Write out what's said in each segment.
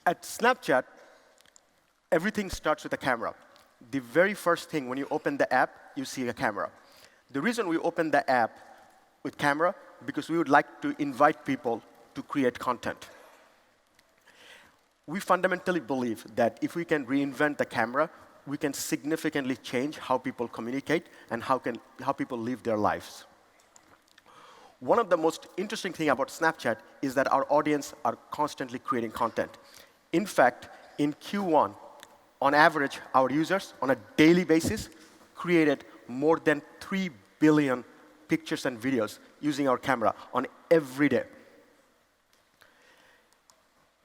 At Snapchat, everything starts with a camera. The very first thing when you open the app, you see a camera. The reason we open the app with camera, because we would like to invite people to create content. We fundamentally believe that if we can reinvent the camera, we can significantly change how people communicate and how people live their lives. One of the most interesting things about Snapchat is that our audience are constantly creating content. In fact, in Q1, on average, our users, on a daily basis, created more than 3 billion pictures and videos using our camera on every day.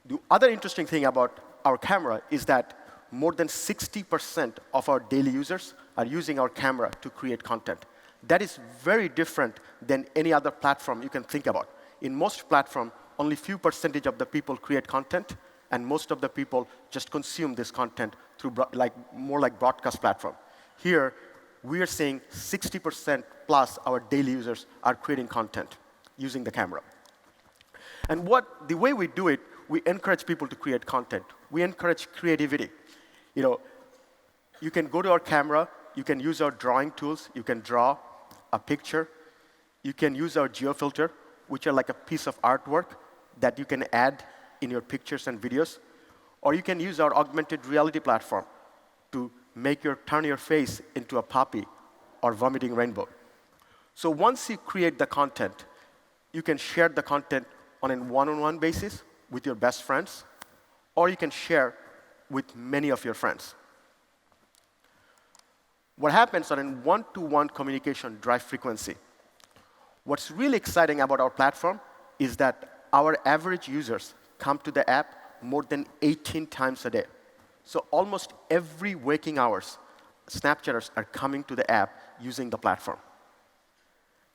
The other interesting thing about our camera is that more than 60% of our daily users are using our camera to create content. That is very different than any other platform you can think about. In most platforms, only few percentage of the people create content, and most of the people just consume this content through more like broadcast platform. Here, we are saying 60% plus our daily users are creating content using the camera. And the way we do it, we encourage people to create content. We encourage creativity. You can go to our camera, you can use our drawing tools, you can draw a picture, you can use our geofilter, which are like a piece of artwork that you can add in your pictures and videos, or you can use our augmented reality platform to turn your face into a puppy or vomiting rainbow. So once you create the content, you can share the content on a one-on-one basis with your best friends, or you can share with many of your friends. What happens on a one-to-one communication drive frequency? What's really exciting about our platform is that our average users come to the app more than 18 times a day. So almost every waking hours, Snapchatters are coming to the app using the platform.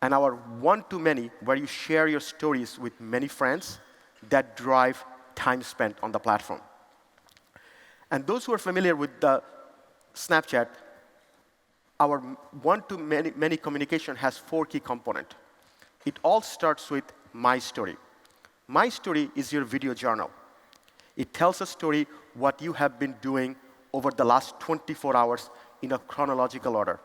And our one-to-many, where you share your stories with many friends, that drive time spent on the platform. And those who are familiar with the Snapchat, our one-to-many communication has 4 key components. It all starts with My Story. My Story is your video journal. It tells a story what you have been doing over the last 24 hours in a chronological order.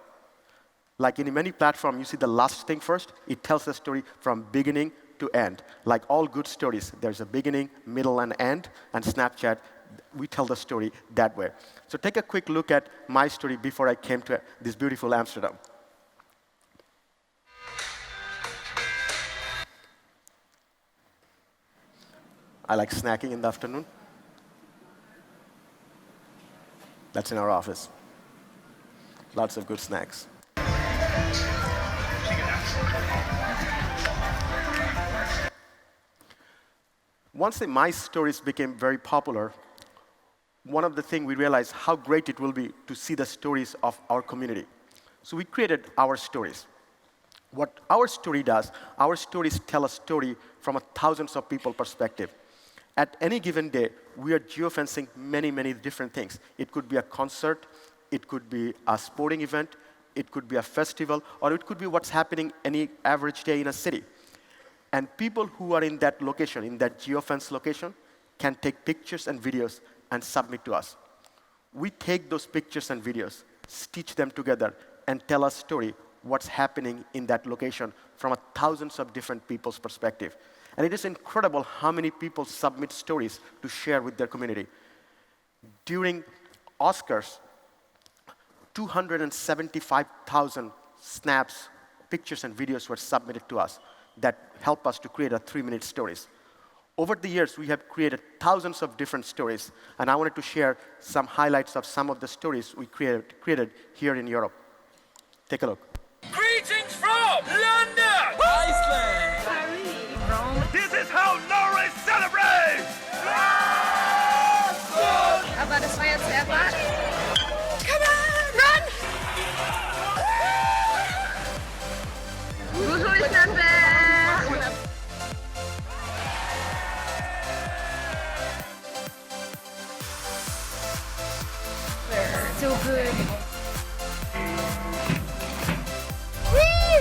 Like in many platforms, you see the last thing first. It tells the story from beginning to end. Like all good stories, there's a beginning, middle, and end. And Snapchat, we tell the story that way. So take a quick look at my story before I came to this beautiful Amsterdam. I like snacking in the afternoon. That's in our office. Lots of good snacks. Once the My Stories became very popular, one of the things we realized how great it will be to see the stories of our community. So we created Our Stories. What Our Story does, our stories tell a story from thousands of people's perspective. At any given day, we are geofencing many, many different things. It could be a concert, it could be a sporting event, it could be a festival, or it could be what's happening any average day in a city. And people who are in that location, in that geofence location, can take pictures and videos and submit to us. We take those pictures and videos, stitch them together, and tell a story what's happening in that location from thousands of different people's perspective. And it is incredible how many people submit stories to share with their community. During Oscars, 275,000 snaps, pictures, and videos were submitted to us that help us to create 3-minute stories. Over the years, we have created thousands of different stories, and I wanted to share some highlights of some of the stories we created here in Europe. Take a look. Greetings from London, Iceland, Paris, Rome. This is how Norway celebrates! Aber das war jetzt erwartet. Come on, run! Woohoo is not bad. So good. Woo!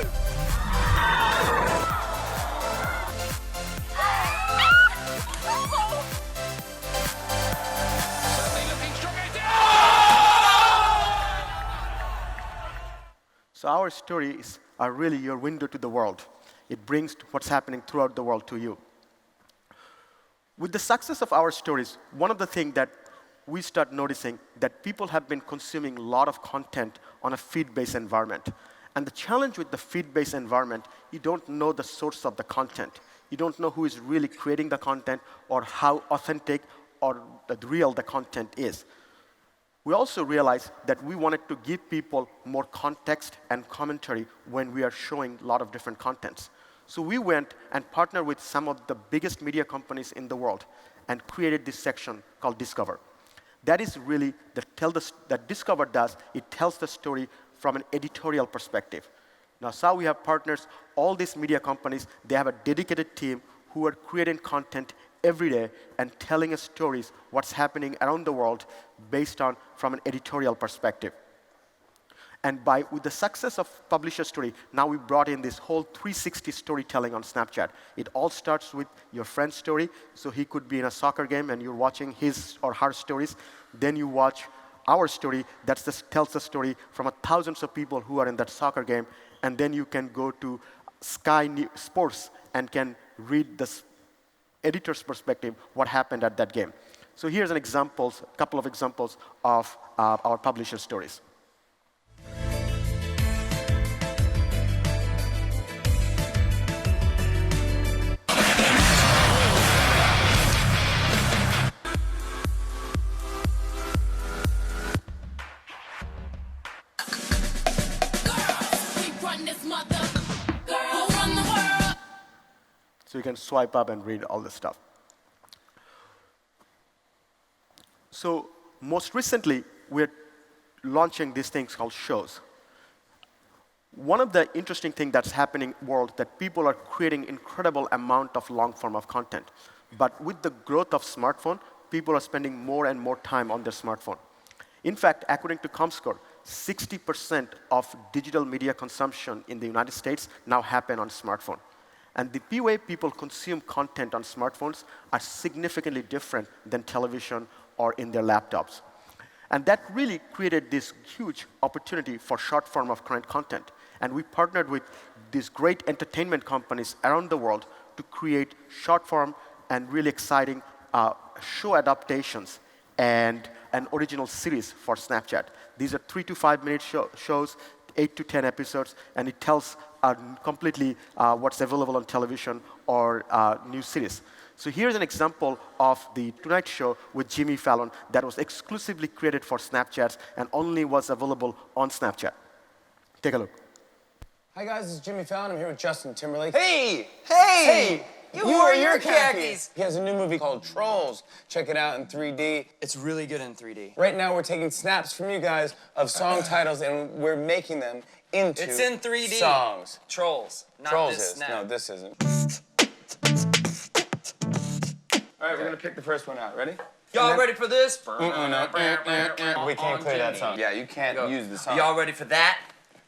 our stories are really your window to the world. It brings what's happening throughout the world to you. With the success of our stories, one of the things that we start noticing that people have been consuming a lot of content on a feed-based environment. And the challenge with the feed-based environment, you don't know the source of the content. You don't know who is really creating the content or how authentic or real the content is. We also realized that we wanted to give people more context and commentary when we are showing a lot of different contents. So we went and partnered with some of the biggest media companies in the world and created this section called Discover. That is really that Discover does, it tells the story from an editorial perspective. Now, so we have partners, all these media companies, they have a dedicated team who are creating content every day and telling us stories, what's happening around the world based on from an editorial perspective. And with the success of Publisher Story, now we brought in this whole 360 storytelling on Snapchat. It all starts with your friend's story. So he could be in a soccer game and you're watching his or her stories. Then you watch our story that tells the story from thousands of people who are in that soccer game. And then you can go to Sky Sports and can read the editor's perspective, what happened at that game. So here's a couple of examples of our Publisher stories. So you can swipe up and read all this stuff. So most recently, we're launching these things called shows. One of the interesting things that's happening in the world that people are creating incredible amount of long form of content. But with the growth of smartphone, people are spending more and more time on their smartphone. In fact, according to ComScore, 60% of digital media consumption in the United States now happen on smartphone. And the way people consume content on smartphones are significantly different than television or in their laptops. And that really created this huge opportunity for short form of current content. And we partnered with these great entertainment companies around the world to create short form and really exciting show adaptations and an original series for Snapchat. These are 3 to 5 minute shows, 8 to 10 episodes, and it tells completely what's available on television or new series. So here's an example of the Tonight Show with Jimmy Fallon that was exclusively created for Snapchat and only was available on Snapchat. Take a look. Hi guys, this is Jimmy Fallon. I'm here with Justin Timberlake. Hey! Hey! You wore your khakis! He has a new movie called Trolls. Check it out in 3D. It's really good in 3D. Right now we're taking snaps from you guys of song titles and we're making them into It's in 3D. songs. Trolls, not Trolls this is. snap. No, this isn't. All right, we're gonna pick the first one out. Ready? Y'all ready for this? We can't play that song. Yeah, you can't use the song. Y'all ready for that?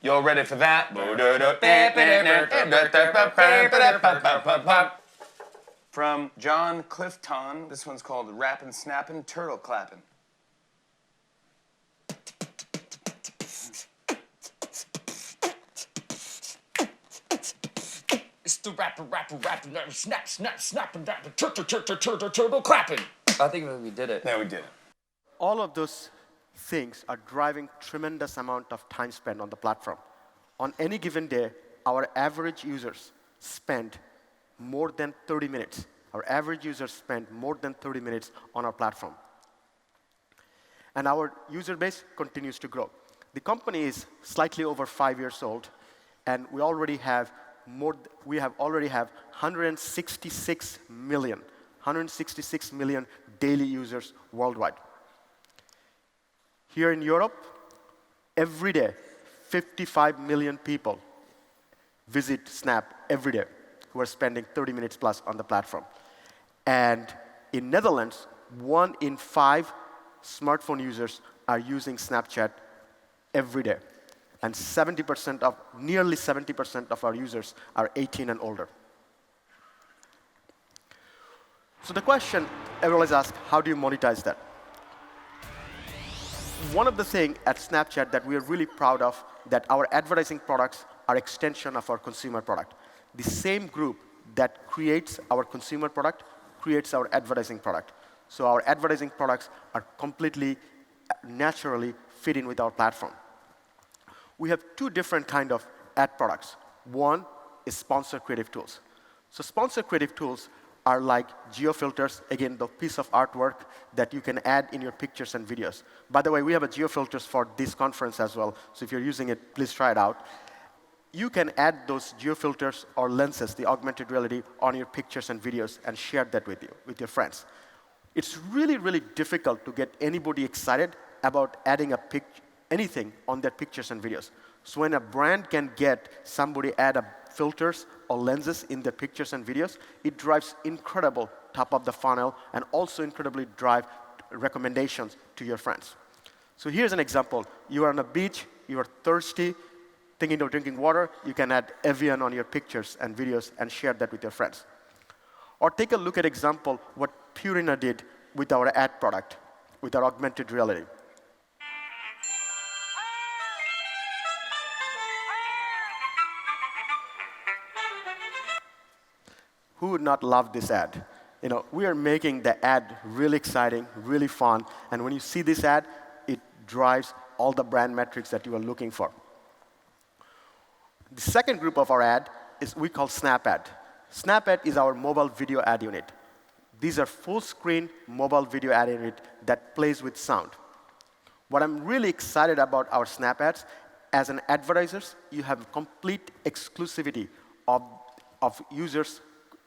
Y'all ready for that? From John Clifton, this one's called Rappin' Snappin' Turtle Clappin'. It's the rapper, snap, snap, snap, and turtle clapping. I think we did it. No, we didn't. All of those things are driving tremendous amount of time spent on the platform. On any given day, our average users spend more than 30 minutes. Our average users spend more than 30 minutes on our platform. And our user base continues to grow. The company is slightly over 5 years old, and we already have 166 million daily users worldwide. Here in Europe, every day, 55 million people visit Snap every day who are spending 30 minutes plus on the platform. And in Netherlands, 1 in 5 smartphone users are using Snapchat every day. And nearly 70% of our users are 18 and older. So the question everyone is asked, how do you monetize that? one of the things at Snapchat that we are really proud of, that our advertising products are extension of our consumer product. The same group that creates our consumer product creates our advertising product. So our advertising products are completely, naturally fit in with our platform. We have two different kind of ad products. One is sponsored creative tools. So sponsored creative tools are like geofilters, again, the piece of artwork that you can add in your pictures and videos. By the way, we have a geofilters for this conference as well, so if you're using it, please try it out. You can add those geofilters or lenses, the augmented reality, on your pictures and videos and share that with you, with your friends. It's really, really difficult to get anybody excited about adding anything on their pictures and videos. So when a brand can get somebody add filters or lenses in their pictures and videos, it drives incredible top of the funnel and also incredibly drive recommendations to your friends. So here's an example. You are on a beach, you are thirsty, thinking of drinking water, you can add Evian on your pictures and videos and share that with your friends. Or take a look at example what Purina did with our ad product, with our augmented reality. Who would not love this ad? You know, we are making the ad really exciting, really fun, and when you see this ad, it drives all the brand metrics that you are looking for. The second group of our ad is we call Snap Ad. Snap Ad is our mobile video ad unit. These are full-screen mobile video ad unit that plays with sound. What I'm really excited about our Snap Ads, as an advertisers, you have complete exclusivity of users'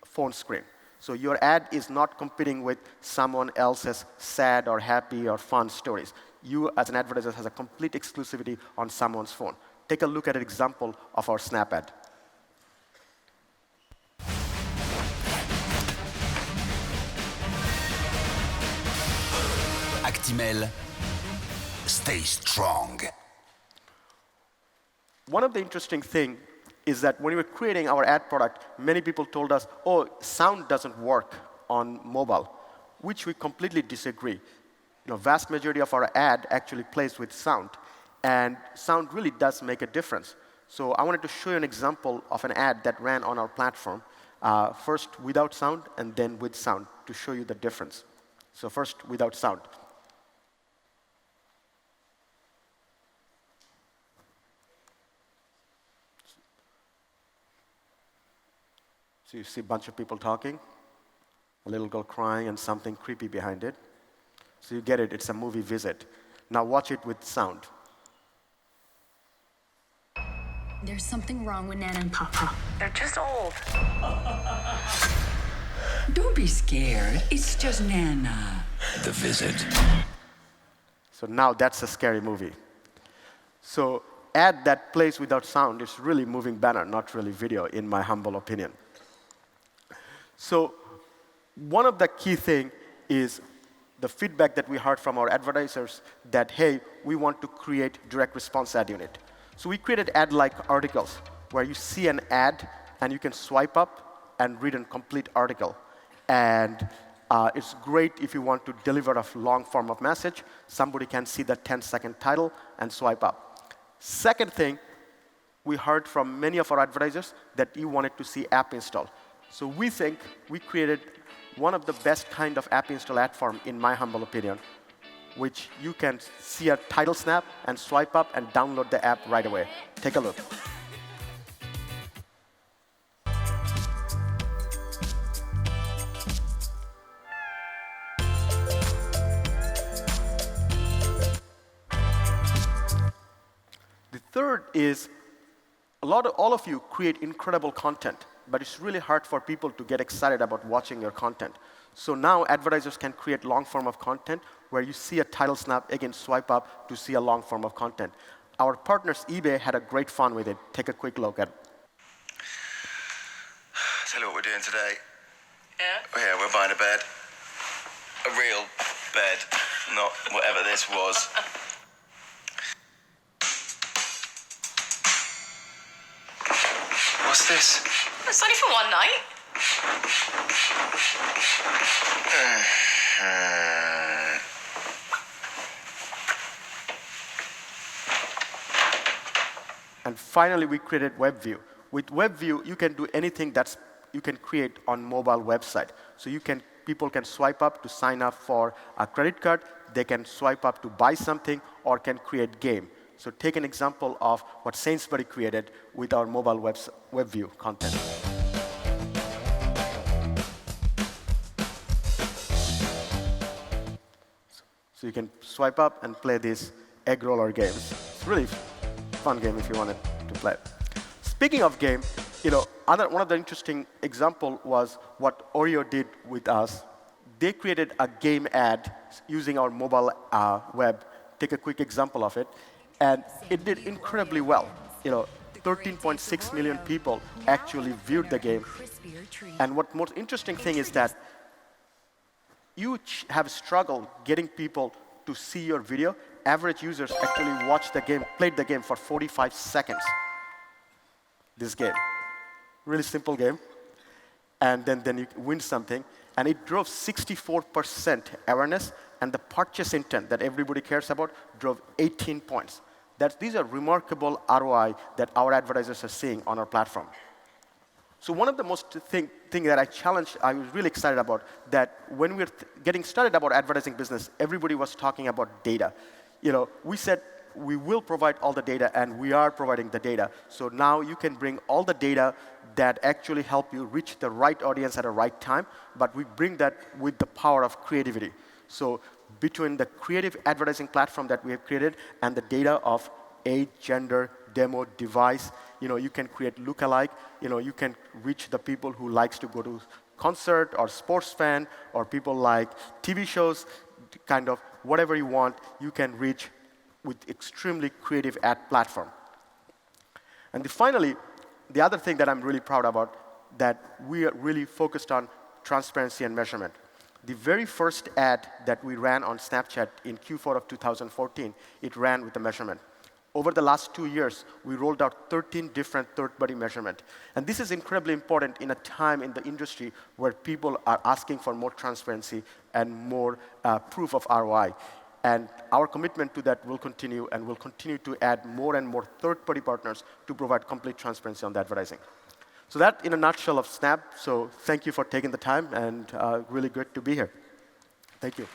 phone screen. So your ad is not competing with someone else's sad or happy or fun stories. You, as an advertiser, has a complete exclusivity on someone's phone. Take a look at an example of our Snap Ad. Actimel, stay strong. One of the interesting things is that when we were creating our ad product, many people told us, oh, sound doesn't work on mobile, which we completely disagree. You know, vast majority of our ad actually plays with sound, and sound really does make a difference. So I wanted to show you an example of an ad that ran on our platform, first without sound and then with sound, to show you the difference. So first, without sound. So you see a bunch of people talking, a little girl crying, and something creepy behind it. So you get it, it's a movie visit. Now watch it with sound. There's something wrong with Nana and Papa. They're just old. Don't be scared. It's just Nana. The visit. So now that's a scary movie. So ad that plays without sound is really moving banner, not really video, in my humble opinion. So one of the key things is the feedback that we heard from our advertisers that, hey, we want to create direct response ad unit. So we created ad-like articles where you see an ad and you can swipe up and read a complete article. And it's great if you want to deliver a long form of message. Somebody can see the 10-second title and swipe up. Second thing, we heard from many of our advertisers that you wanted to see app install. So we think we created one of the best kind of app install ad form, in my humble opinion, which you can see a title snap and swipe up and download the app right away. Take a look. The third is all of you create incredible content, but it's really hard for people to get excited about watching your content. So now advertisers can create long form of content where you see a title snap, again swipe up to see a long form of content. Our partners eBay had a great fun with it. Take a quick look at it. Tell you what we're doing today. Yeah? Yeah, we're buying a bed. A real bed, not whatever this was. What's this? It's only for one night. And finally, we created WebView. With WebView, you can do anything that's you can create on mobile website. So people can swipe up to sign up for a credit card. They can swipe up to buy something or can create game. So take an example of what Sainsbury created with our mobile WebView content. So you can swipe up and play these egg roller games. It's really fun game if you wanted to play. Speaking of game, one of the interesting example was what Oreo did with us. They created a game ad using our mobile web. Take a quick example of it. And it did incredibly well. 13.6 million people actually viewed the game. And what most interesting thing is that you have struggled getting people to see your video. Average users actually watched the game, played the game for 45 seconds. This game. Really simple game. And then you win something. And it drove 64% awareness, and the purchase intent that everybody cares about drove 18 points. These are remarkable ROI that our advertisers are seeing on our platform. So one of the most thing that I was really excited about, that when we were getting started about advertising business, everybody was talking about data. We said we will provide all the data, and we are providing the data. So now you can bring all the data that actually help you reach the right audience at the right time, but we bring that with the power of creativity. So between the creative advertising platform that we have created and the data of age, gender, demo, device, you can create lookalike. You can reach the people who likes to go to concert or sports fan or people like TV shows, kind of whatever you want, you can reach with extremely creative ad platform. And finally, the other thing that I'm really proud about, that we are really focused on transparency and measurement. The very first ad that we ran on Snapchat in Q4 of 2014, it ran with the measurement. Over the last 2 years, we rolled out 13 different third-party measurement. And this is incredibly important in a time in the industry where people are asking for more transparency and more proof of ROI. And our commitment to that will continue, and we'll continue to add more and more third-party partners to provide complete transparency on the advertising. So that, in a nutshell, of Snap. So thank you for taking the time, and really good to be here. Thank you.